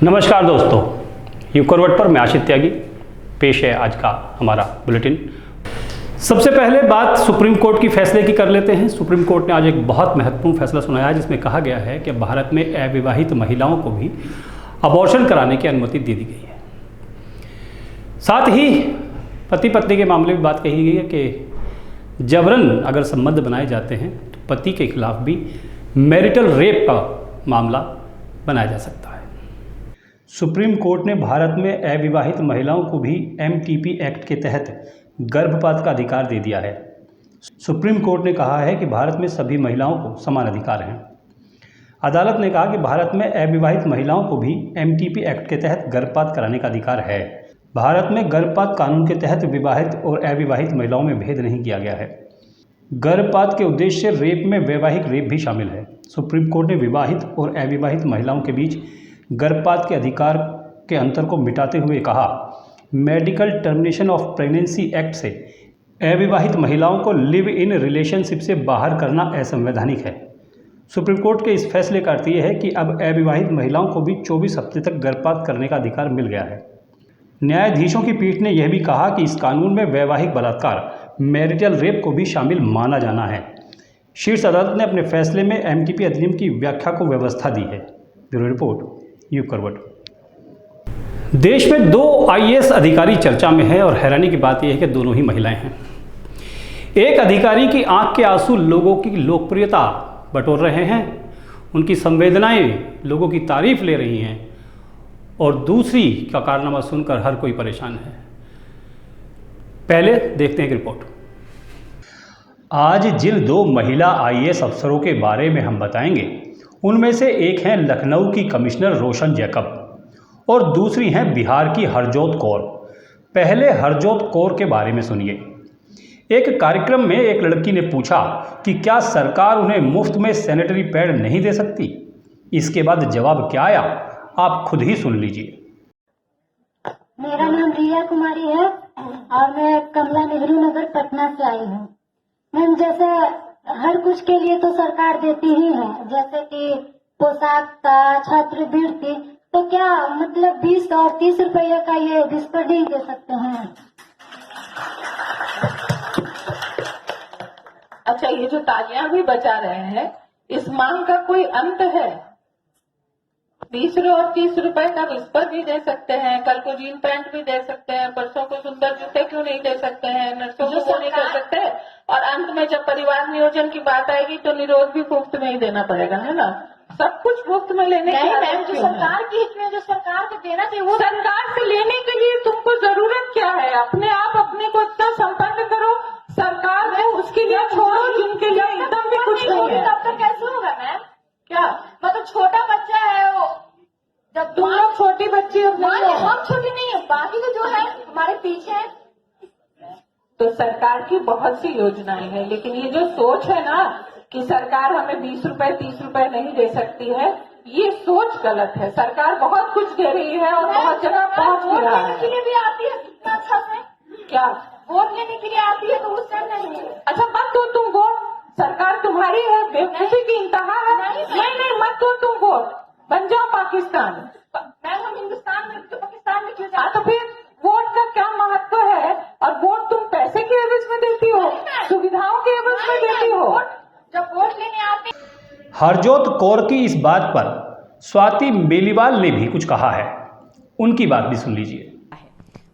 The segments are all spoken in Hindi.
नमस्कार दोस्तों, यूकरवट पर मैं आशित त्यागी पेश है आज का हमारा बुलेटिन। सबसे पहले बात सुप्रीम कोर्ट की फैसले की कर लेते हैं। सुप्रीम कोर्ट ने आज एक बहुत महत्वपूर्ण फैसला सुनाया है जिसमें कहा गया है कि भारत में अविवाहित महिलाओं को भी अबॉर्शन कराने की अनुमति दे दी गई है। साथ ही पति पत्नी के मामले में बात कही गई है कि जबरन अगर संबंध बनाए जाते हैं तो पति के खिलाफ भी मैरिटल रेप का मामला बनाया जा सकता है। सुप्रीम कोर्ट ने भारत में अविवाहित महिलाओं को भी एमटीपी एक्ट के तहत गर्भपात का अधिकार दे दिया है। सुप्रीम कोर्ट ने कहा है कि भारत में सभी महिलाओं को समान अधिकार हैं। अदालत ने कहा कि भारत में अविवाहित महिलाओं को भी एमटीपी एक्ट के तहत गर्भपात कराने का अधिकार है। भारत में गर्भपात कानून के तहत विवाहित और अविवाहित महिलाओं में भेद नहीं किया गया है। गर्भपात के उद्देश्य से रेप में वैवाहिक रेप भी शामिल है। सुप्रीम कोर्ट ने विवाहित और अविवाहित महिलाओं के बीच गर्भपात के अधिकार के अंतर को मिटाते हुए कहा, medical termination of pregnancy act से अविवाहित महिलाओं को लिव इन रिलेशनशिप से बाहर करना असंवैधानिक है। सुप्रीम कोर्ट के इस फैसले का अर्थ यह है कि अब अविवाहित महिलाओं को भी 24 हफ्ते तक गर्भपात करने का अधिकार मिल गया है। न्यायाधीशों की पीठ ने यह भी कहा कि इस कानून में वैवाहिक बलात्कार, मैरिटल रेप को भी शामिल माना जाना है। शीर्ष अदालत ने अपने फैसले में एमटीपी अधिनियम की व्याख्या को व्यवस्था दी है। ब्यूरो रिपोर्ट, यूकरवट। देश में 2 आईएएस अधिकारी चर्चा में है और हैरानी की बात यह है कि दोनों ही महिलाएं हैं। एक अधिकारी की आंख के आंसू लोगों की लोकप्रियता बटोर रहे हैं, उनकी संवेदनाएं लोगों की तारीफ ले रही हैं और दूसरी का कारनामा सुनकर हर कोई परेशान है। पहले देखते हैं एक रिपोर्ट। आज जिन 2 महिला आईएएस अफसरों के बारे में हम बताएंगे उनमें से एक हैं लखनऊ की कमिश्नर रोशन जैकब और दूसरी हैं बिहार की हरजोत कौर। पहले हरजोत कौर के बारे में सुनिए। एक कार्यक्रम में एक लड़की ने पूछा कि क्या सरकार उन्हें मुफ्त में सैनिटरी पैड नहीं दे सकती। इसके बाद जवाब क्या आया, आप खुद ही सुन लीजिए। मेरा नाम रिया कुमारी है और मैं कमला नेहरू नगर पटना से आई हूँ। मैम, जैसे हर कुछ के लिए तो सरकार देती ही है, जैसे कि पोशाक का, छात्रवृत्ति, तो क्या मतलब 20 और 30 रुपये का ये विस्पर नहीं दे सकते हैं? अच्छा, ये जो तालियां भी बजा रहे हैं, इस मांग का कोई अंत है? 20 और 30 रुपए का विस्पर भी दे सकते हैं, कल को जीन पैंट भी दे सकते हैं, परसों को सुंदर जूते क्यों नहीं दे सकते हैं, नर्सों को वो नहीं कर सकते। और अंत में जब परिवार नियोजन की बात आएगी तो निरोध भी मुफ्त में ही देना पड़ेगा, है ना? सब कुछ मुफ्त में लेने की मैम, जो सरकार की हित में जो सरकार को देना चाहिए वो सरकार से लेने के लिए तुमको जरूरत क्या है? अपने आप अपने को इतना संपन्न करो, सरकार को उसके लिए छोड़ो जिनके लिए एकदम भी कुछ नहीं है। तब तक कैसे होगा मैम? क्या मतलब छोटा बच्चा है वो, जब तुम लोग छोटी बच्ची हो, हम छोटी नहीं है, बाकी के जो है हमारे पीछे है। तो सरकार की बहुत सी योजनाएं हैं, लेकिन ये जो सोच है ना कि सरकार हमें 20 रुपए 30 रुपए नहीं दे सकती है, ये सोच गलत है। सरकार बहुत कुछ दे रही है और बहुत जगह पहुंच भी रहा है। वोट लेने के लिए भी आती है कितना अच्छा से, क्या वोट लेने के लिए आती है तो उससे नहीं। अच्छा, मत दो तुम वोट, सरकार तुम्हारी है, बेवकूफी की इंतहा है। नहीं, मत दो तुम वोट, बन जाओ पाकिस्तान। मैम, हम हिंदुस्तान में तो पाकिस्तान में क्यों हाँ, तो फिर वोट का क्या महत्व है? और वोट तुम पैसे के एवज में देती हो, सुविधाओं के एवज में देती हो। जब वोट लेने आते। हरजोत कौर की इस बात पर स्वाति बेलीवाल ने भी कुछ कहा है, उनकी बात भी सुन लीजिए।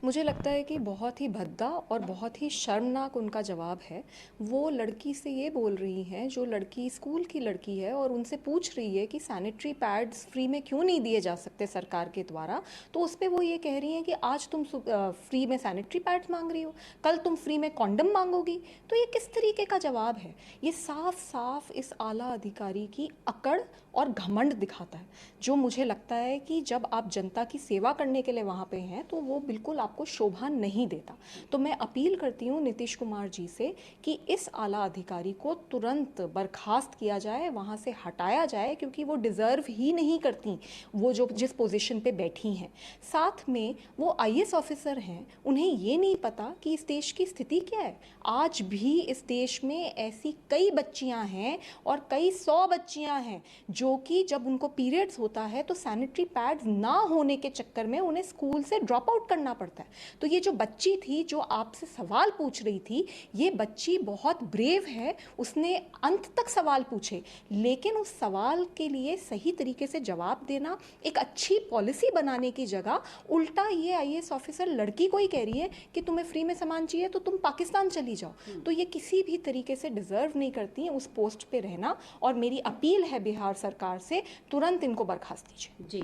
मुझे लगता है कि बहुत ही भद्दा और बहुत ही शर्मनाक उनका जवाब है। वो लड़की से ये बोल रही हैं, जो लड़की स्कूल की लड़की है और उनसे पूछ रही है कि सैनिटरी पैड्स फ्री में क्यों नहीं दिए जा सकते सरकार के द्वारा, तो उस पर वो ये कह रही हैं कि आज तुम फ्री में सैनिटरी पैड्स मांग रही हो, कल तुम फ्री में कॉन्डम मांगोगी। तो ये किस तरीके का जवाब है? ये साफ साफ इस आला अधिकारी की अकड़ और घमंड दिखाता है, जो मुझे लगता है कि जब आप जनता की सेवा करने के लिए वहाँ पे हैं तो वो बिल्कुल आप आपको शोभा नहीं देता। तो मैं अपील करती हूँ नीतीश कुमार जी से कि इस आला अधिकारी को तुरंत बर्खास्त किया जाए, वहाँ से हटाया जाए, क्योंकि वो डिज़र्व ही नहीं करती वो जो जिस पोजीशन पे बैठी हैं। साथ में वो आईएएस ऑफिसर हैं, उन्हें ये नहीं पता कि इस देश की स्थिति क्या है। आज भी इस देश में ऐसी कई बच्चियां हैं और कई 100 बच्चियां हैं जो कि जब उनको पीरियड्स होता है तो सैनिटरी पैड्स ना होने के चक्कर में उन्हें स्कूल से ड्रॉप आउट करना पड़ता है। तो ये जो बच्ची थी जो आपसे सवाल पूछ रही थी, ये बच्ची बहुत ब्रेव है, उसने अंत तक सवाल पूछे, लेकिन उस सवाल के लिए सही तरीके से जवाब देना, एक अच्छी पॉलिसी बनाने की जगह उल्टा ये आईएएस ऑफिसर लड़की को ही कह रही है कि तुम्हें फ्री में सामान चाहिए तो तुम पाकिस्तान चली जाओ। तो ये किसी भी तरीके से डिजर्व नहीं करती उस पोस्ट पे रहना, और मेरी अपील है बिहार सरकार से तुरंत इनको बर्खास्त कीजिए। जी।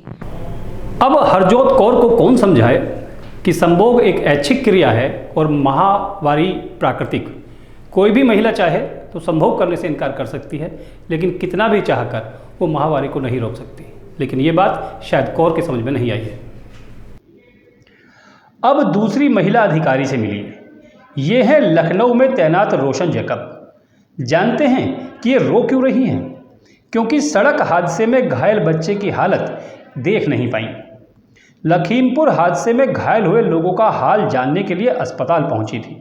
अब हरजोत कौर को कौन समझाए कि संभोग एक ऐच्छिक क्रिया है और माहवारी प्राकृतिक। कोई भी महिला चाहे तो संभोग करने से इनकार कर सकती है, लेकिन कितना भी चाहकर वो माहवारी को नहीं रोक सकती। लेकिन ये बात शायद कौर के समझ में नहीं आई है। अब दूसरी महिला अधिकारी से मिलिए। ये है लखनऊ में तैनात रोशन जैकब। जानते हैं कि ये रो क्यों रही हैं? क्योंकि सड़क हादसे में घायल बच्चे की हालत देख नहीं पाई। लखीमपुर हादसे में घायल हुए लोगों का हाल जानने के लिए अस्पताल पहुंची थी।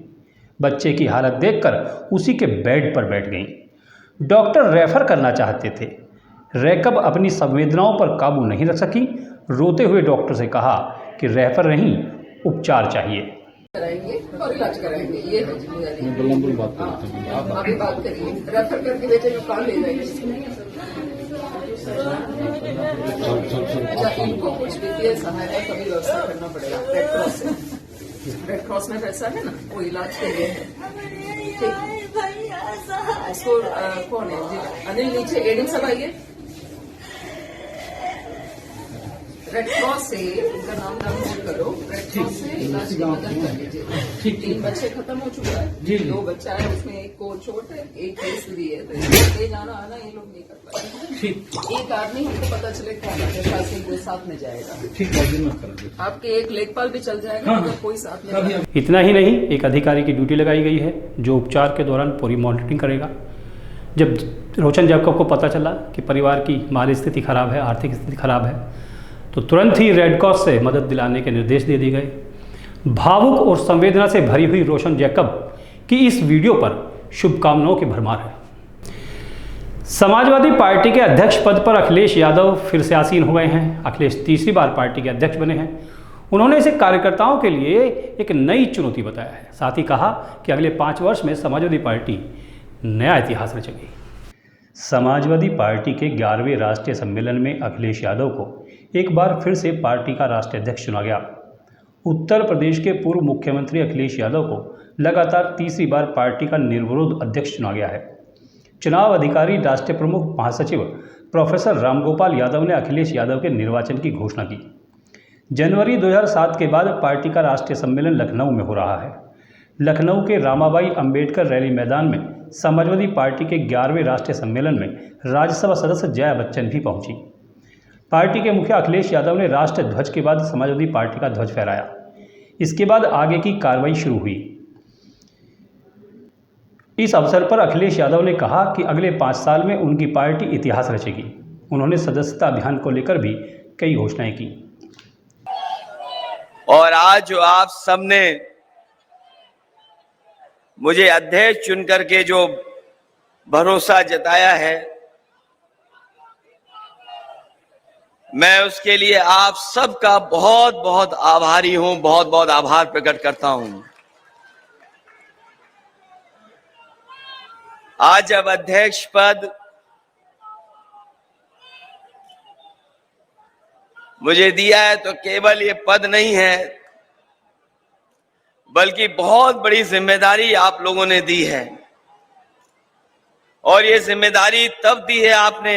बच्चे की हालत देखकर उसी के बेड पर बैठ गईं। डॉक्टर रेफर करना चाहते थे। रैकब अपनी संवेदनाओं पर काबू नहीं रख सकी। रोते हुए डॉक्टर से कहा कि रेफर नहीं, उपचार चाहिए। कराएंगे और इलाज कराएंगे, ये है जिम्मेदारी। आप अभी बात करिए, रेफर करके बेटे को कहाँ ले जाएंगे? अच्छा, इनको कुछ वित्तीय सहायता का भी व्यवस्था करना पड़ेगा रेड क्रॉस से। रेड क्रॉस में पैसा है ना, वो इलाज के लिए है। ठीक, इसको कौन है जी? अनिल नीचे एडिंग सब आइए। रेड क्रॉस से उनका नाम नोट करो, रेड क्रॉस से इलाज की मदद कर लीजिए। 3 बच्चे खत्म हो चुका है, 2 बच्चा है, उसमें एक को चोट है, एक केस भी है, तो इसको ले जाना आना ये लोग नहीं कर पाए। एक आदमी हमको पता चले कौन है, शासन के साथ में जाएगा। ठीक है, आपके एक लेखपाल भी चल जाएगा अगर कोई साथ में जाएगा। इतना ही नहीं, एक अधिकारी की ड्यूटी लगाई गई है जो उपचार के दौरान पूरी मॉनिटरिंग करेगा। जब रोशन जैकब को पता चला कि परिवार की माली स्थिति खराब है, आर्थिक स्थिति खराब है, तो तुरंत ही रेड क्रॉस से मदद दिलाने के निर्देश दे दिए गए। भावुक और संवेदना से भरी हुई रोशन जैकब की इस वीडियो पर शुभकामनाओं की भरमार है। समाजवादी पार्टी के अध्यक्ष पद पर अखिलेश यादव फिर से आसीन हो गए हैं। अखिलेश तीसरी बार पार्टी के अध्यक्ष बने हैं। उन्होंने इसे कार्यकर्ताओं के लिए एक नई चुनौती बताया है। साथ ही कहा कि अगले 5 वर्ष में समाजवादी पार्टी नया इतिहास रचेगी। समाजवादी पार्टी के 11वें राष्ट्रीय सम्मेलन में अखिलेश यादव को एक बार फिर से पार्टी का राष्ट्रीय अध्यक्ष चुना गया। उत्तर प्रदेश के पूर्व मुख्यमंत्री अखिलेश यादव को लगातार तीसरी बार पार्टी का निर्विरोध अध्यक्ष चुना गया है। चुनाव अधिकारी राष्ट्रीय प्रमुख महासचिव प्रोफेसर रामगोपाल यादव ने अखिलेश यादव के निर्वाचन की घोषणा की। जनवरी 2007 के बाद पार्टी का राष्ट्रीय सम्मेलन लखनऊ में हो रहा है। लखनऊ के रामाबाई अंबेडकर रैली मैदान में समाजवादी पार्टी के 11वें राष्ट्रीय सम्मेलन में राज्यसभा सदस्य जया बच्चन भी पहुंची। पार्टी के मुखिया अखिलेश यादव ने राष्ट्र ध्वज के बाद समाजवादी पार्टी का ध्वज फहराया। इसके बाद आगे की कार्रवाई शुरू हुई। इस अवसर पर अखिलेश यादव ने कहा कि अगले 5 साल में उनकी पार्टी इतिहास रचेगी। उन्होंने सदस्यता अभियान को लेकर भी कई घोषणाएं की। और आज जो आप सबने मुझे अध्यक्ष चुन करके जो भरोसा जताया है, मैं उसके लिए आप सबका बहुत बहुत आभारी हूं, बहुत बहुत आभार प्रकट करता हूं। आज जब अध्यक्ष पद मुझे दिया है तो केवल ये पद नहीं है, बल्कि बहुत बड़ी जिम्मेदारी आप लोगों ने दी है। और ये जिम्मेदारी तब दी है आपने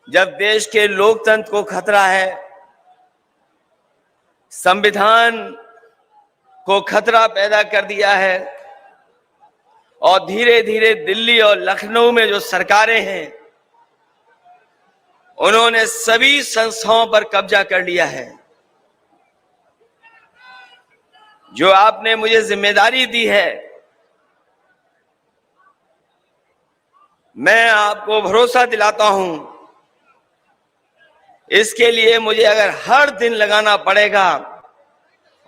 जब देश के लोकतंत्र को खतरा है, संविधान को खतरा पैदा कर दिया है, और धीरे धीरे दिल्ली और लखनऊ में जो सरकारें हैं उन्होंने सभी संस्थाओं पर कब्जा कर लिया है। जो आपने मुझे जिम्मेदारी दी है, मैं आपको भरोसा दिलाता हूं, इसके लिए मुझे अगर हर दिन लगाना पड़ेगा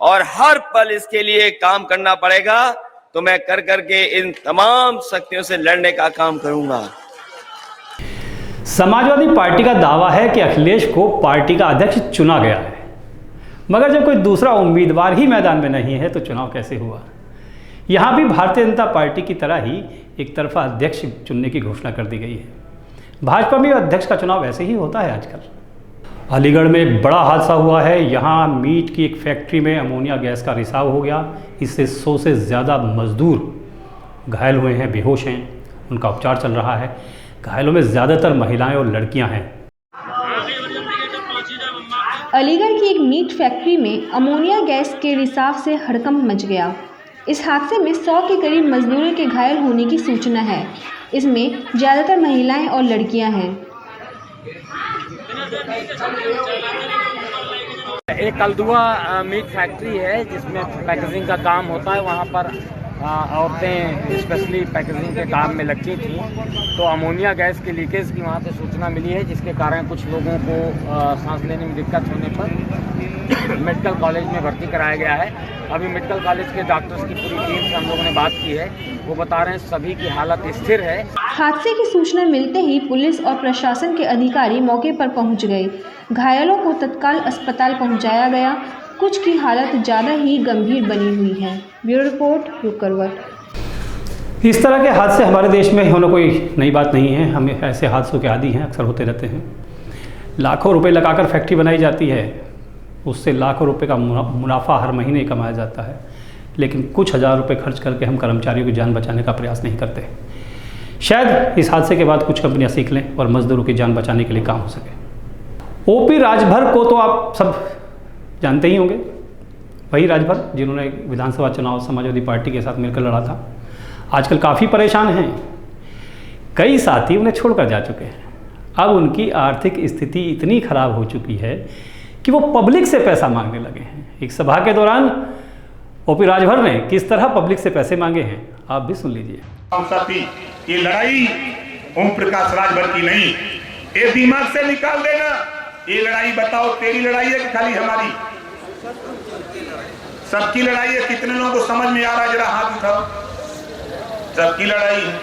और हर पल इसके लिए काम करना पड़ेगा तो मैं कर करके इन तमाम शक्तियों से लड़ने का काम करूंगा। समाजवादी पार्टी का दावा है कि अखिलेश को पार्टी का अध्यक्ष चुना गया है, मगर जब कोई दूसरा उम्मीदवार ही मैदान में नहीं है तो चुनाव कैसे हुआ। यहाँ भी भारतीय जनता पार्टी की तरह ही एक तरफा अध्यक्ष चुनने की घोषणा कर दी गई है। भाजपा में अध्यक्ष का चुनाव ऐसे ही होता है आजकल। अलीगढ़ में एक बड़ा हादसा हुआ है। यहाँ मीट की एक फैक्ट्री में अमोनिया गैस का रिसाव हो गया। इससे 100 से ज़्यादा मजदूर घायल हुए हैं, बेहोश हैं, उनका उपचार चल रहा है। घायलों में ज़्यादातर महिलाएं और लड़कियां हैं। अलीगढ़ की एक मीट फैक्ट्री में अमोनिया गैस के रिसाव से हड़कंप मच गया। इस हादसे में 100 के करीब मजदूरों के घायल होने की सूचना है। इसमें ज़्यादातर महिलाएं और लड़कियां हैं। एक कलदुआ मीट फैक्ट्री है जिसमें पैकेजिंग का काम होता है। वहाँ पर औरतें स्पेशली पैकेजिंग के काम में लगती थी, तो अमोनिया गैस के लीकेज की वहाँ से सूचना मिली है, जिसके कारण कुछ लोगों को सांस लेने में दिक्कत होने पर मेडिकल कॉलेज में भर्ती कराया गया है। अभी मेडिकल कॉलेज के डॉक्टर्स की पूरी टीम से हम लोगों ने बात की है, वो बता रहे हैं सभी की हालत स्थिर है। हादसे की सूचना मिलते ही पुलिस और प्रशासन के अधिकारी मौके पर पहुंच गए। घायलों को तत्काल अस्पताल पहुंचाया गया। कुछ की हालत ज़्यादा ही गंभीर बनी हुई है। ब्यूरो रिपोर्ट, रुक करवट। इस तरह के हादसे हमारे देश में होना कोई नई बात नहीं है। हम ऐसे हादसों के आदी हैं, अक्सर होते रहते हैं। लाखों रुपए लगाकर फैक्ट्री बनाई जाती है, उससे लाखों रुपए का मुनाफा हर महीने कमाया जाता है, लेकिन कुछ हज़ार रुपए खर्च करके हम कर्मचारियों की जान बचाने का प्रयास नहीं करते। शायद इस हादसे के बाद कुछ कंपनियां सीख लें और मजदूरों की जान बचाने के लिए काम हो सके। ओपी राजभर को तो आप सब जानते ही होंगे, वही राजभर जिन्होंने विधानसभा चुनाव समाजवादी पार्टी के साथ मिलकर लड़ा था। आजकल काफ़ी परेशान हैं, कई साथी उन्हें छोड़कर जा चुके हैं। अब उनकी आर्थिक स्थिति इतनी खराब हो चुकी है कि वो पब्लिक से पैसा मांगने लगे हैं। एक सभा के दौरान ओपी राजभर ने किस तरह पब्लिक से पैसे मांगे हैं, आप भी सुन लीजिए। साथी, ये लड़ाई ओम प्रकाश राजभर की नहीं, ये दिमाग से निकाल देना। ये लड़ाई बताओ तेरी लड़ाई है कि खाली हमारी? सबकी लड़ाई है। कितने लोगों को समझ में आ रहा है? जरा हाथ उठाओ। सबकी लड़ाई है।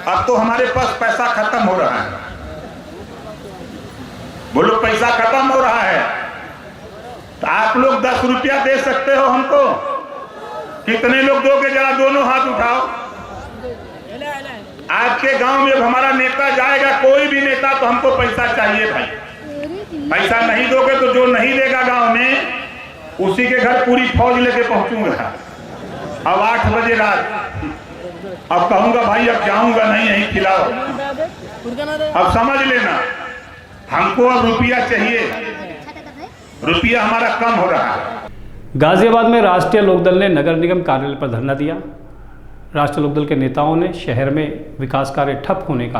अब तो हमारे पास पैसा खत्म हो रहा है। बोलो, पैसा खत्म हो रहा है। तो आप लोग 10 रुपया दे सकते हो हमको? कितने लोग दोगे? जरा दोनों हाथ उठाओ। आपके गांव में हमारा नेता जाएगा, कोई भी नेता, तो हमको पैसा चाहिए भाई। पैसा नहीं दोगे तो जो नहीं देगा गांव में, उसी के घर पूरी फौज लेके पहुंचूंगा। अब 8 बजे रात, अब कहूंगा भाई अब जाऊंगा नहीं, यहीं खिलाओ। अब समझ लेना, हमको अब रुपया चाहिए। रुपया हमारा कम हो रहा है। गाजियाबाद में राष्ट्रीय लोकदल ने नगर निगम कार्यालय पर धरना दिया। राष्ट्रीय लोकदल के नेताओं ने शहर में विकास कार्य ठप होने का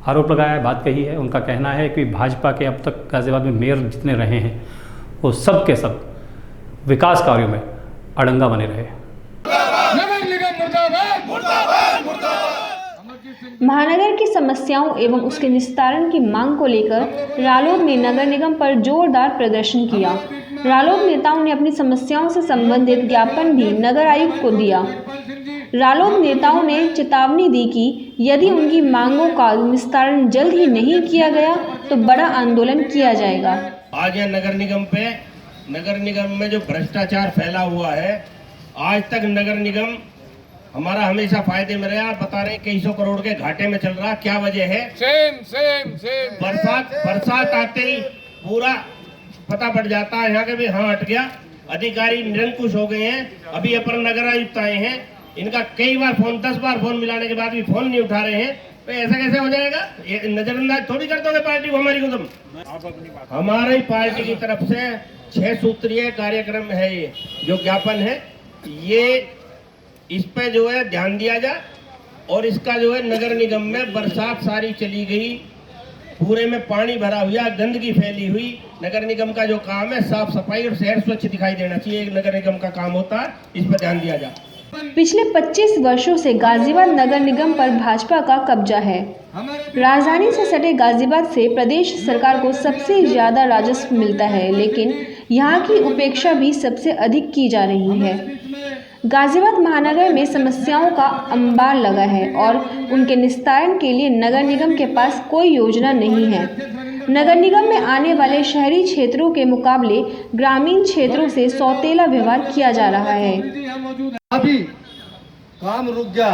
आरोप लगाया, बात कही है। उनका कहना है कि भाजपा के अब तक गाजियाबाद में मेयर जितने रहे हैं वो सब के सब विकास कार्यों में अड़ंगा बने रहे। महानगर की समस्याओं एवं उसके निस्तारण की मांग को लेकर रालोद ने नगर निगम पर जोरदार प्रदर्शन किया। रालोद नेताओं ने अपनी समस्याओं से संबंधित ज्ञापन भी नगर आयुक्त को दिया। रालोद नेताओं ने चेतावनी दी कि यदि उनकी मांगों का निस्तारण जल्द ही नहीं किया गया तो बड़ा आंदोलन किया जाएगा। आज यह नगर निगम में जो भ्रष्टाचार फैला हुआ है, आज तक नगर निगम हमारा हमेशा फायदे में रहा। बता रहे कई सौ करोड़ के घाटे में चल रहा। क्या वजह है? सेम बरसात आते ही पूरा पता पड़ जाता है यहाँ के भी, हाँ हट गया। अधिकारी निरंकुश हो गए हैं। अभी अपर नगर आयुक्त आए हैं, इनका कई बार फोन, 10 बार फोन मिलाने के बाद भी फोन नहीं उठा रहे हैं। तो ऐसा कैसे हो जाएगा? ये नजरअंदाज थोड़ी कर दोगे पार्टी को, हमारी को तुम। हमारी पार्टी की तरफ से 6 सूत्रीय कार्यक्रम है, ये जो ज्ञापन है, ये इस पे जो है ध्यान दिया जाए। और इसका जो है नगर निगम में बरसात सारी चली गई पूरे में पानी भरा हुआ, गंदगी फैली हुई। नगर निगम का जो काम है साफ सफाई और शहर स्वच्छ दिखाई देना चाहिए, एक नगर निगम का काम होता है, इस पर ध्यान दिया जाए। पिछले 25 वर्षों से गाजियाबाद नगर निगम पर भाजपा का कब्जा है। राजधानी से सटे गाजियाबाद से प्रदेश सरकार को सबसे ज्यादा राजस्व मिलता है, लेकिन यहाँ की उपेक्षा भी सबसे अधिक की जा रही है। गाजियाबाद महानगर में समस्याओं का अंबार लगा है और उनके निस्तारण के लिए नगर निगम के पास कोई योजना नहीं है। नगर निगम में आने वाले शहरी क्षेत्रों के मुकाबले ग्रामीण क्षेत्रों से सौतेला व्यवहार किया जा रहा है। अभी काम रुक गया,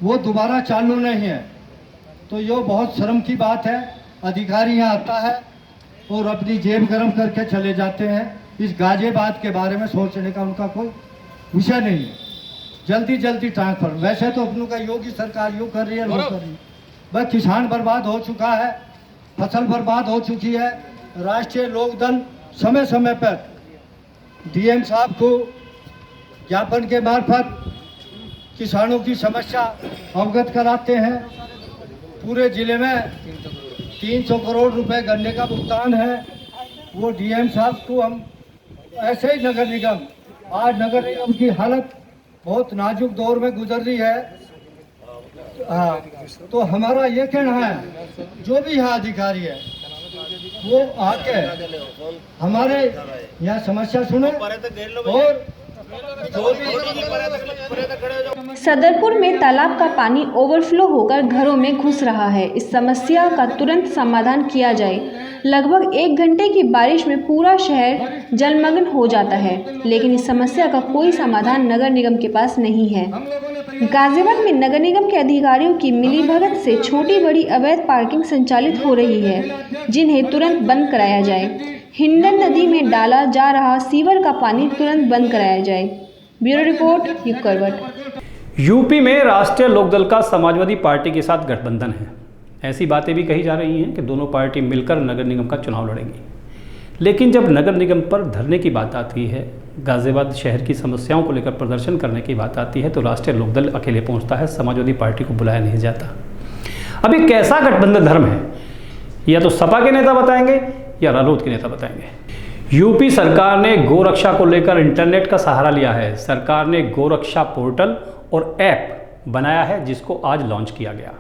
वो दोबारा चालू नहीं है, तो ये बहुत शर्म की बात है। अधिकारी यहाँ आता है और अपनी जेब गरम करके चले जाते हैं। इस गाजियाबाद के बारे में सोचने का उनका कोई विषय नहीं है। जल्दी जल्दी ट्रांसफर, वैसे तो अपनों का योगी सरकार यूँ कर रही है, वो कर रही है। बस किसान बर्बाद हो चुका है, फसल बर्बाद हो चुकी है। राष्ट्रीय लोकदल समय समय पर डीएम साहब को ज्ञापन के मार्फत किसानों की समस्या अवगत कराते हैं। पूरे जिले में 300 करोड़ रुपए गन्ने का भुगतान है, वो डीएम साहब को हम ऐसे ही नगर निगम, आज नगर निगम की हालत बहुत नाजुक दौर में गुजर रही है। तो हमारा ये कहना है, जो भी यहाँ अधिकारी है वो आके हमारे यहाँ समस्या सुने और सदरपुर में तालाब का पानी ओवरफ्लो होकर घरों में घुस रहा है। इस समस्या का तुरंत समाधान किया जाए। लगभग 1 घंटे की बारिश में पूरा शहर जलमग्न हो जाता है, लेकिन इस समस्या का कोई समाधान नगर निगम के पास नहीं है। गाजियाबाद में नगर निगम के अधिकारियों की मिलीभगत से छोटी बड़ी अवैध पार्किंग संचालित हो रही है, जिन्हें तुरंत बंद कराया जाए। हिंडन नदी में डाला जा रहा सीवर का पानी तुरंत बंद कराया जाए। ब्यूरो रिपोर्ट, युग करवट। यूपी में राष्ट्रीय लोकदल का समाजवादी पार्टी के साथ गठबंधन है। ऐसी बातें भी कही जा रही हैं कि दोनों पार्टी मिलकर नगर निगम का चुनाव लड़ेंगी। लेकिन जब नगर निगम पर धरने की बात आती है, गाजियाबाद शहर की समस्याओं को लेकर प्रदर्शन करने की बात आती है, तो राष्ट्रीय लोकदल अकेले पहुंचता है, समाजवादी पार्टी को बुलाया नहीं जाता। अब ये कैसा गठबंधन धर्म है, या तो सपा के नेता बताएंगे या रालोद के नेता बताएंगे। यूपी सरकार ने गोरक्षा को लेकर इंटरनेट का सहारा लिया है। सरकार ने गोरक्षा पोर्टल और ऐप बनाया है, जिसको आज लॉन्च किया गया।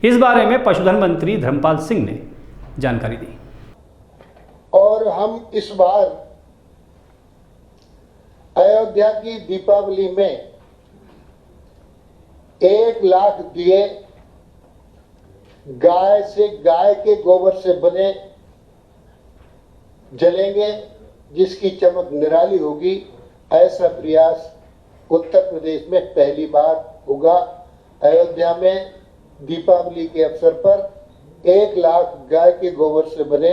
इस बारे में पशुधन मंत्री धर्मपाल सिंह ने जानकारी दी। और हम इस बार अयोध्या की दीपावली में 1 लाख दिए गाय के गोबर से बने जलेंगे, जिसकी चमक निराली होगी। ऐसा प्रयास उत्तर प्रदेश में पहली बार होगा। अयोध्या में दीपावली के अवसर पर 1 लाख गाय के गोबर से बने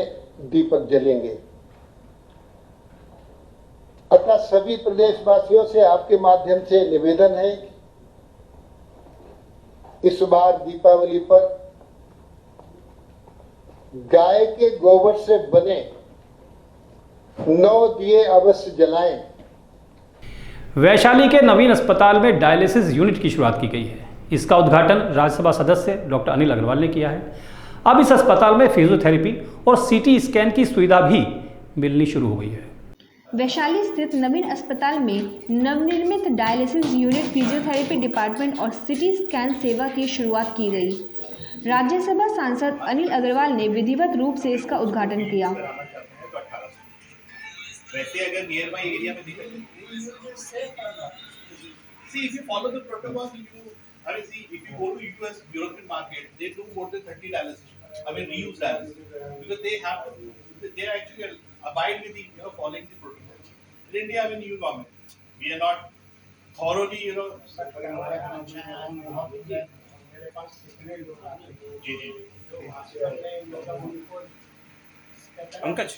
दीपक जलेंगे। अतः सभी प्रदेशवासियों से आपके माध्यम से निवेदन है, इस बार दीपावली पर गाय के गोबर से बने 9 दिए अवश्य जलाएं। वैशाली के नवीन अस्पताल में डायलिसिस यूनिट की शुरुआत की गई है। इसका उद्घाटन राज्यसभा सदस्य डॉक्टर अनिल अग्रवाल ने किया है। अब इस अस्पताल में फिजियोथेरेपी और सीटी स्कैन की सुविधा भी मिलनी शुरू हो गई है। वैशाली स्थित नवीन अस्पताल में नवनिर्मित डायलिसिस यूनिट, फिजियोथेरेपी डिपार्टमेंट और सिटी स्कैन सेवा की शुरुआत की गई। राज्यसभा सांसद अनिल अग्रवाल ने विधिवत रूप से इसका उद्घाटन किया। वैसे अगर नियर बाय एरिया में दिक्कत है, see if you follow the protocol, if you go to US European market, they do more than 30 dialysis, reuse dialysis, because they actually abide with the following the protocol. In India, new government, we are not thoroughly Pankaj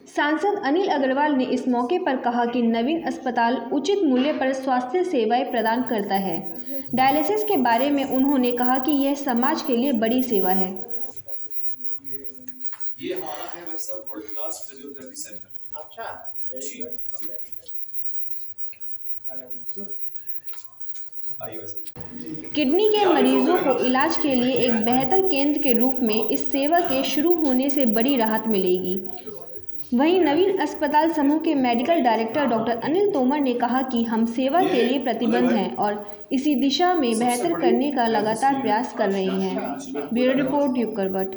सांसद अनिल अग्रवाल ने इस मौके पर कहा कि नवीन अस्पताल उचित मूल्य पर स्वास्थ्य सेवाएं प्रदान करता है। डायलिसिस के बारे में उन्होंने कहा कि यह समाज के लिए बड़ी सेवा है। ये हमारा है वैसा वर्ल्ड क्लास फिजियोथेरेपी सेंटर। अच्छा जी। किडनी के मरीजों को इलाज के लिए एक बेहतर केंद्र के रूप में इस सेवा के शुरू होने से बड़ी राहत मिलेगी। वहीं नवीन अस्पताल समूह के medical director doctor Anil Tomar ने कहा कि हम सेवा के लिए प्रतिबद्ध हैं और इसी दिशा में बेहतर करने का लगातार प्रयास कर रहे हैं। ब्यूरो रिपोर्ट युग करवट।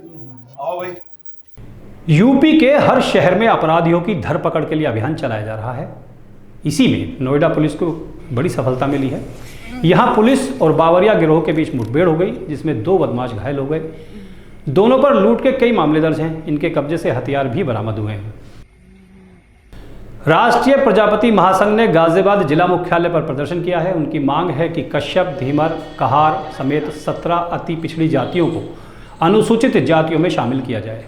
यूपी के हर शहर में अपराधियों की धरपकड़ के लिए अभियान चलाया जा रहा है। इसी में नोएडा पुलिस को बड़ी सफलता मिली है। यहां पुलिस और बावरिया गिरोह के बीच मुठभेड़ हो गई, जिसमें 2 बदमाश घायल हो गए। दोनों पर लूट के कई मामले दर्ज हैं। इनके कब्जे से हथियार भी बरामद हुए हैं। राष्ट्रीय प्रजापति महासंघ ने गाजियाबाद जिला मुख्यालय पर प्रदर्शन किया है। उनकी मांग है कि कश्यप, धीमर, कहार समेत 17 अति पिछड़ी जातियों को अनुसूचित जातियों में शामिल किया जाए।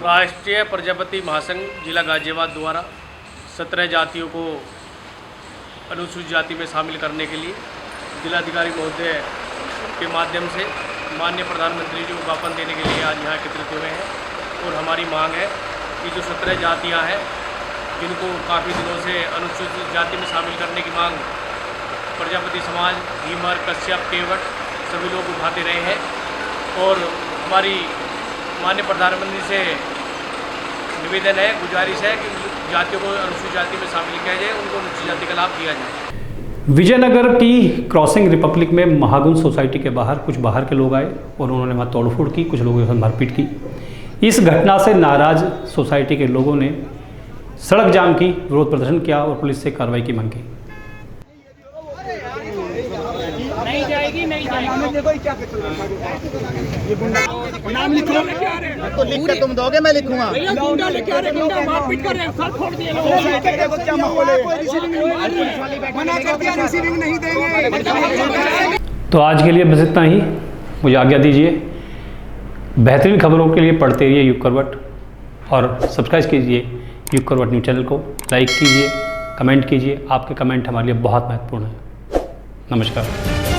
राष्ट्रीय प्रजापति महासंघ जिला गाजियाबाद द्वारा 17 जातियों को अनुसूचित जाति में शामिल करने के लिए जिलाधिकारी महोदय के माध्यम से माननीय प्रधानमंत्री जी को ज्ञापन देने के लिए आज यहाँ एकत्रित हुए हैं। और हमारी मांग है कि जो 17 जातियाँ हैं जिनको काफ़ी दिनों से अनुसूचित जाति में शामिल करने की मांग प्रजापति समाज, धीमर, कश्यप, केवट सभी लोग उठाते रहे हैं। और हमारी माननीय प्रधानमंत्री से निवेदन है, गुजारिश है कि जातियों को अनुसूचित जाति में शामिल किया जाए, उनको अनुसूचित जाति का लाभ दिया जाए। विजयनगर की क्रॉसिंग रिपब्लिक में महागुंज सोसाइटी के बाहर कुछ बाहर के लोग आए और उन्होंने वहाँ तोड़फोड़ की, कुछ लोगों के साथ मारपीट की। इस घटना से नाराज सोसाइटी के लोगों ने सड़क जाम की, विरोध प्रदर्शन किया और पुलिस से कार्रवाई की मांग की। नहीं जाएगी, नहीं जाएगी। नाम लिखो तो लिख के तुम दोगे, मैं लिखूंगा। गुंडा लेके आ रहे, गुंडा मारपीट कर रहे हैं, सर फोड़ दिए लोग। मना कर दिया, रिसीविंग नहीं देंगे। तो आज के लिए बस इतना ही, मुझे आज्ञा दीजिए। बेहतरीन खबरों के लिए पढ़ते रहिए युग करवट और सब्सक्राइब कीजिए युग करवट न्यूज़ चैनल को। लाइक कीजिए, कमेंट कीजिए। आपके कमेंट हमारे लिए बहुत महत्वपूर्ण है। नमस्कार।